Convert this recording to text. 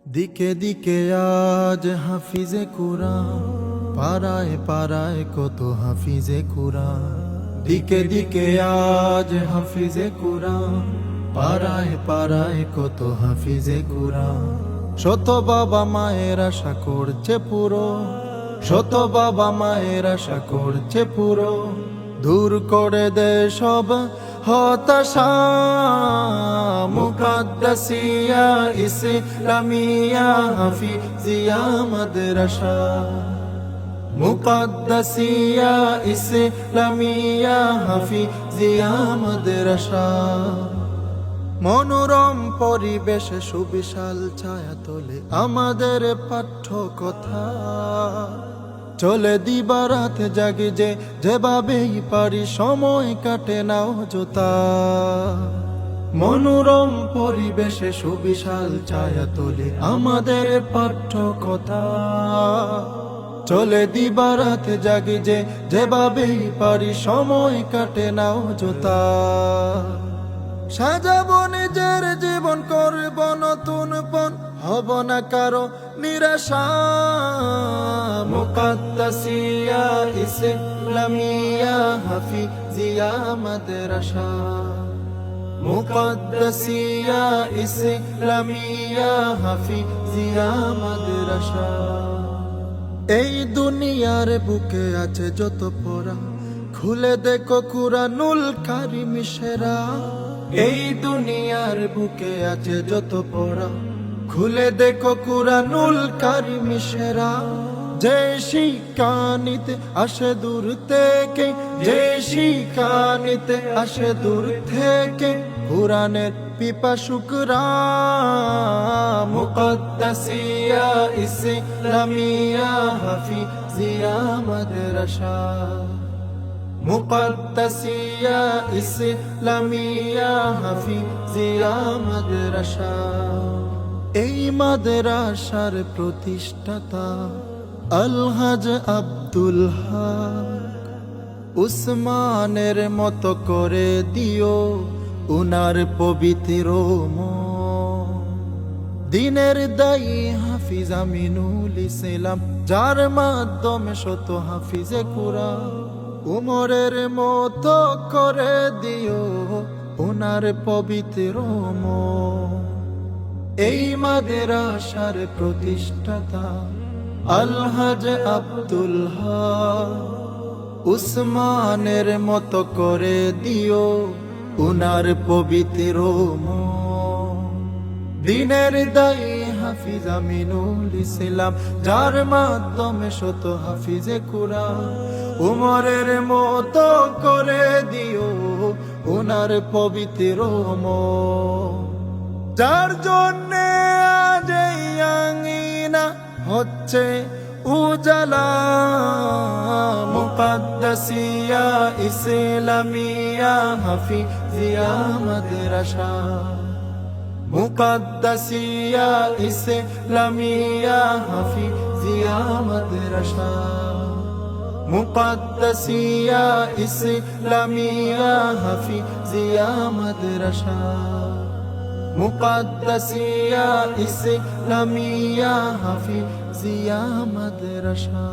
দিকে দিকে আজ হাফিজে কুরআন, পাড়ায় পাড়ায় কত হাফিজে কুরআন। দিকে দিকে আজ হাফিজে কুরআন, পাড়ায় পাড়ায় কত হাফিজে কুরআন। শত বাবা মায়ের আশা করছে পুরো, শত বাবা মায়ের আশা করছে পুরো। দূর করে দে সব হতাশা, মুকাদ্দাসিয়া ইসলামিয়া হাফিজিয়া মাদ্রাসা। মুকাদ্দাসিয়া ইসলামিয়া হাফিজিয়া মাদ্রাসা। মনোরম পরিবেশে সুবিশাল ছায়া তোলে আমাদের পাঠ্য কথা। চলে দিবারাত জাগি যে যেভাবেই পারি, সময় কাটে নাও জোতা। মনোরম পরিবেশে সুবিশাল ছায়া তোলে আমাদের পাঠ্য কথা। চলে দিবারাত জাগি যে যেভাবেই পারি, সময় কাটে নাও জোতা। সাজাবো নিজের জীবন, করব নতুন পণ, হব না কারো নিরাশা। মুকাদ্দাসিয়া ইসলামিয়া হাফিজিয়া মাদ্রাসা। মুকাদ্দাসিয়া ইসলামিয়া হাফিজিয়া মাদ্রাসা। এই দুনিয়ার বুকে আছে যত পড়া, খুলে দেখো কুরআনুল কারীম সেরা। এই দুনিয়ার বুকে আছে যত পড়া, খুলে দেখো কুরআনুল কারীম সেরা। যে শিক্ষা নিতে আসে দূর থেকে, যে শিক্ষা নিতে আসে দূর থেকে, কুরআনের পিপাসুকরা। মুকাদ্দাসিয়া ইসলামিয়া হাফিজিয়া মাদ্রাসা। মুকাদ্দাসিয়া ইসলামিয়া হাফিজিয়া মাদ্রাসা। এই মাদ্রাসার প্রতিষ্ঠাতা আলহাজ আব্দুল হক উসমানের মতো করে দিও উনার পবিত্র মন। দিনের দায়ী হাফিজ আমিনুল ইসলাম, যার মাধ্যমে শত হাফিজে কুরআন। উমরের মতো করে দিও উনার পবিত্র মন। এই মাদ্রাসার প্রতিষ্ঠাতা আলহাজ আব্দুল হক উসমানের মতো করে দিও উনার পবিত্র মন। দিনের দায়ী হাফিজ আমিনুল ইসলাম, যার মাধ্যমে শত হাফিজে কুরআন। উমরের মতো করে দিও উনার পবিত্র মন। যার জন্যে আজ এই আঙিনা হচ্ছে উজালা। মুকাদ্দাসিয়া ইসলামিয়া হাফিজিয়া মাদ্রাসা। মুকাদ্দাসিয়া ইসলামিয়া হাফিজিয়া মাদ্রাসা। মুকাদ্দাসিয়া ইসলামিয়া হাফিজিয়া মাদ্রাসা। মুকাদ্দাসিয়া ইসলামিয়া হাফিজিয়া মাদ্রাসা।